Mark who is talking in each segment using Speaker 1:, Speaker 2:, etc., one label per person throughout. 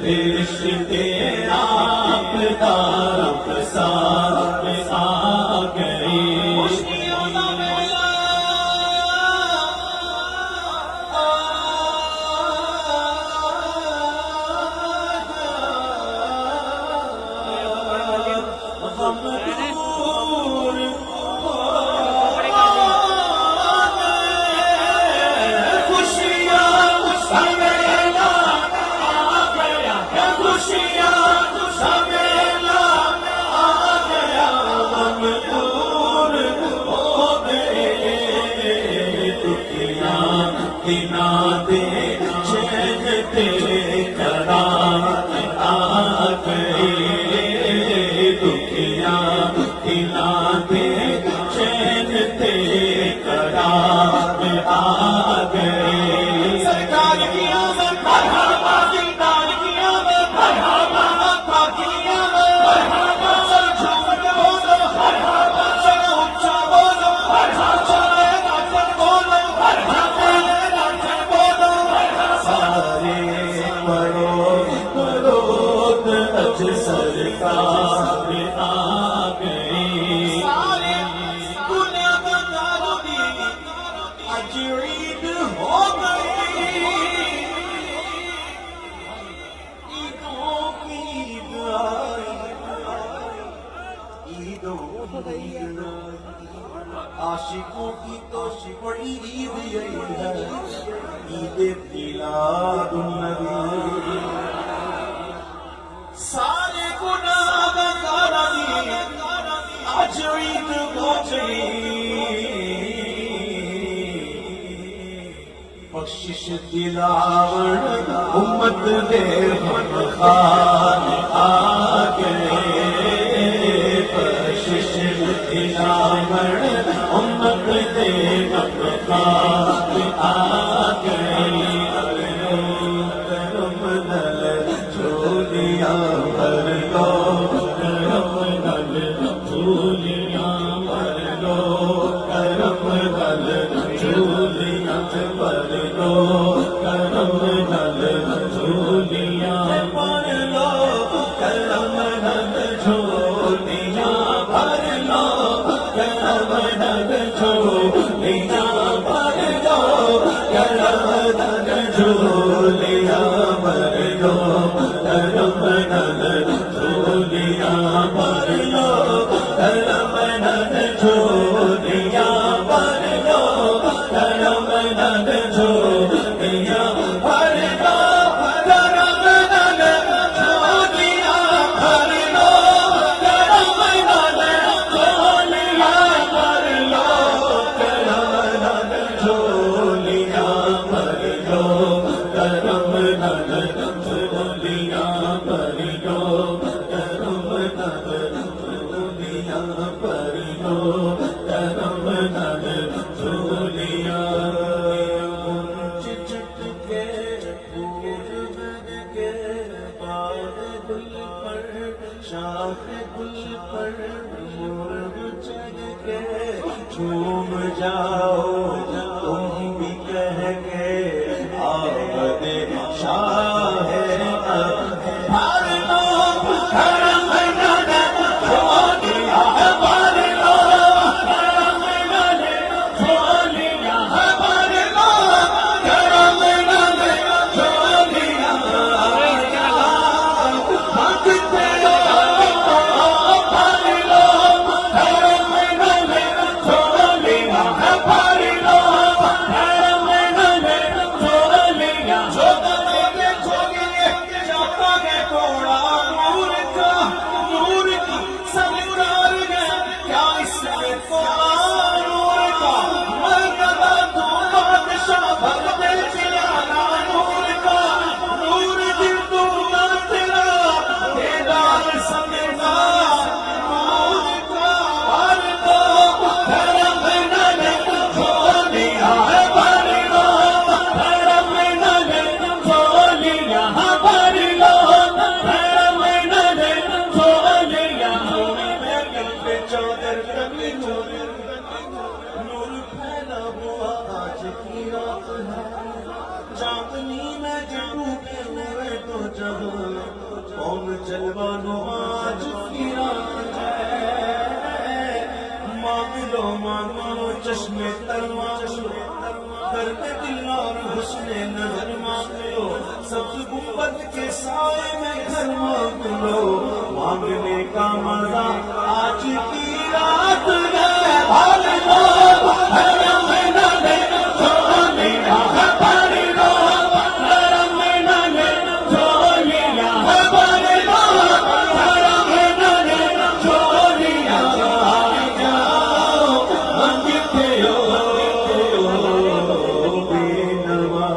Speaker 1: رشتے آپ دار ساتھ آ گئی عاشقوں کی تو بڑی عید یہی ہے عید میلاد النبی سارے گناہ گارانی آج عید پہنچی بخشش دلاور امت دے ہم خان آ گئے بخشش دلاور امت دے ہم خان آ گئی کرم نل جھولیاں بھر لو کرم نل جھولیاں بھر لو کرم نل جھولیاں بھر لو کرم نل جھولیاں بھر لو کرم نل جھولیاں بھر لو کرم نل جھولیاں بھر لو کرم نل جھولیاں بھر لو کرم نل جھولیاں بھر لو کرم نل جھولیاں بھر لو کرم نل جھولیاں بھر لو کرم نل جھولیاں بھر لو کرم نل جھولیاں بھر لو کرم نل جھولیاں بھر لو کرم نل جھولیاں بھر لو کرم نل جھولیاں بھر لو کرم نل جھولیاں چچٹ کے پھول بن کے باغ گل پر شاخ گل پر مرغ چڑھ کے جھوم جاؤ تم بھی کہہ کے آمد شاہ بھر لو کرم نل جھولیاں بھر لو کرم نل جھولیاں بھر لو کرم نل جھولیاں مانگتے ہو بھر لو کرم نل جھولیاں بھر لو محبت کے سائے میں گھر مانگ لو، مانگنے کا مزہ آج کی رات ہے، بھاگ لو حرم نالے جھولیاں بھر لو، حرم نالے جھولیاں بھر لو، حرم نالے جھولیاں آ جاؤ، مانگتے ہو بے نوا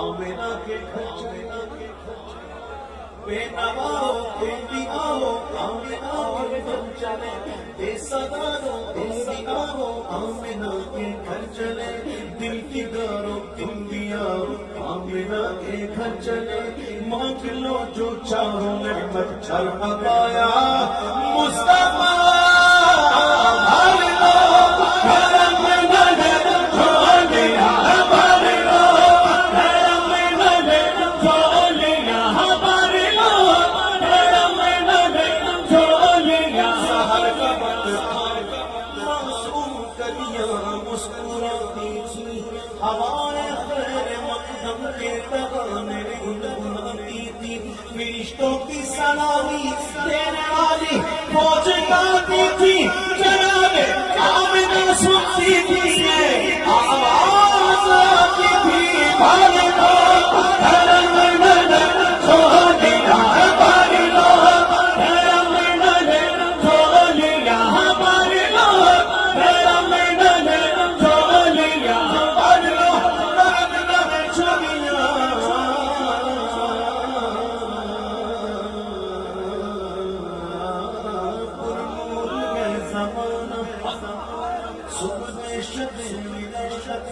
Speaker 1: آمینہ کے کھچڑے بے نوا تم بھی آؤ، آمینہ کے گھر چلے، بے صدارو تم بھی آؤ، آمینہ کے گھر چلے، دل کی گارو تم بھی آؤ، آمینہ کے گھر چلے، مانگ لو جو چاہو نعمت چھر پایا مصطفیٰ، بھر لو حرم نالے جھولیاں بھر لو، حرم نالے جھولیاں بھر لو، حرم نالے جھولیاں سحر کا وقت معصوم کلیاں مسکراتی تھی، ہوائیں خیر مقدم کے ترانے گنگناتی تھی، فرشتوں کی سلامی دینے والی فوج گاتی تھی، جناب آمنہ سنتی تھی، آواز آتی تھی، بھاگ لو حرم نالے جھولیاں بھر لو، حرم نالے جھولیاں بھر لو، حرم نالے جھولیاں بھر لو، حرم نالے جھولیاں پرنور ہے زمانہ صبح شب ملاشت،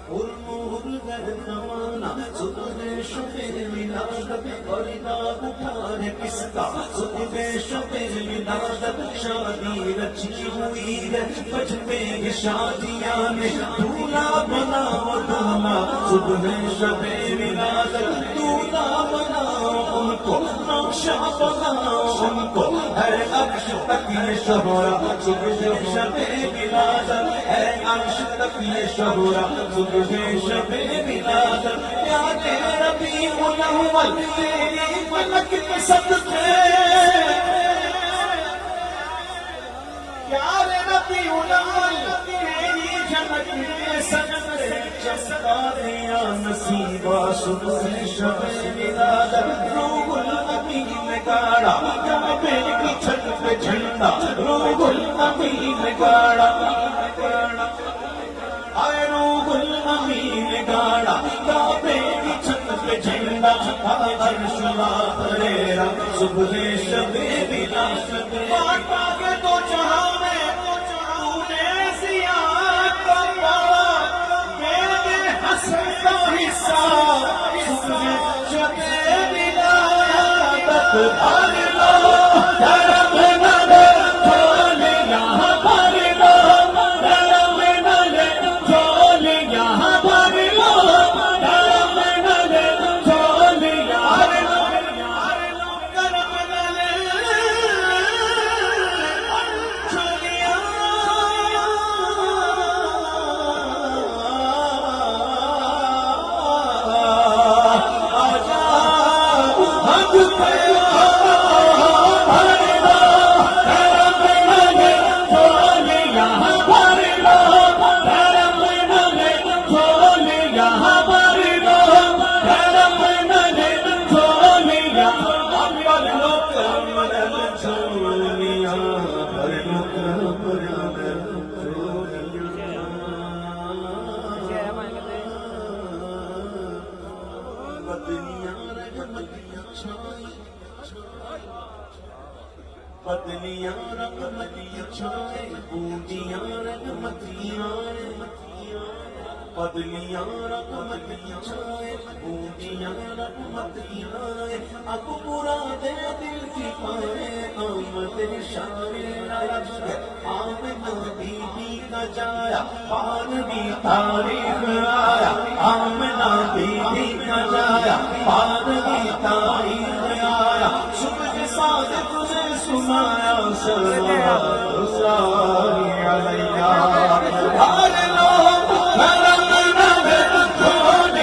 Speaker 1: پرنور ہے زمانہ صبح شب ملاشت، بردار اٹھارے کس کا صبح شب ملاشت، شادی رچی ہوئی ہے بچپے کی شادیاں میں، دولہا بناؤ دولہا صبح شب ملاشت، دولہا بناؤ ان کو، نقشہ بناؤ ان کو، ہر عرش تک یہ شہرا صبح شب ملاشت، ہے عرش تک یہ شہرا صبح شب ملاشت، پیارے ربیع الاول تیری ملک کے صدقے، پیارے ربیع الاول تیری جنت کے صدقے، چمکا دیا نصیبہ صبح شب ملاشت، روح الامین نے گاڑا کعبے کی چھت پہ جھنڈا، روح الامین نے گاڑا، آئے روح الامین نے گاڑا کعبے کی چھت پہ جھنڈا، عرش لاغریرا صبح شب ملاشت، بانٹا کے تو جہاں میں تو نے زیاد کا پاڑا، میرے حسن کا حصہ صبح شب ملاشت، بھر لو حرم نالے جھولیاں بھر لو، حرم نالے جھولیاں بھر لو، حرم نالے جھولیاں بھر لو، حرم نالے جھولیاں آ جاؤ، حق پہ بدلیاں رحمتیاں چھائے، بوندیاں رحمتیاں، بدلیاں رحمتیاں چھائے، بوندیاں رحمتیاں، اب مرادیں دل کی پائے، آمد شان رج ہے، آمنہ بی بی کا جایا، پان بھی تاریخ آیا، آمنہ بی بی کا جایا، پان بھی تاریخ آیا، صبح صادق نے سنایا، صلوات ساری علیہ، بھر لو حرم نالے جھولیاں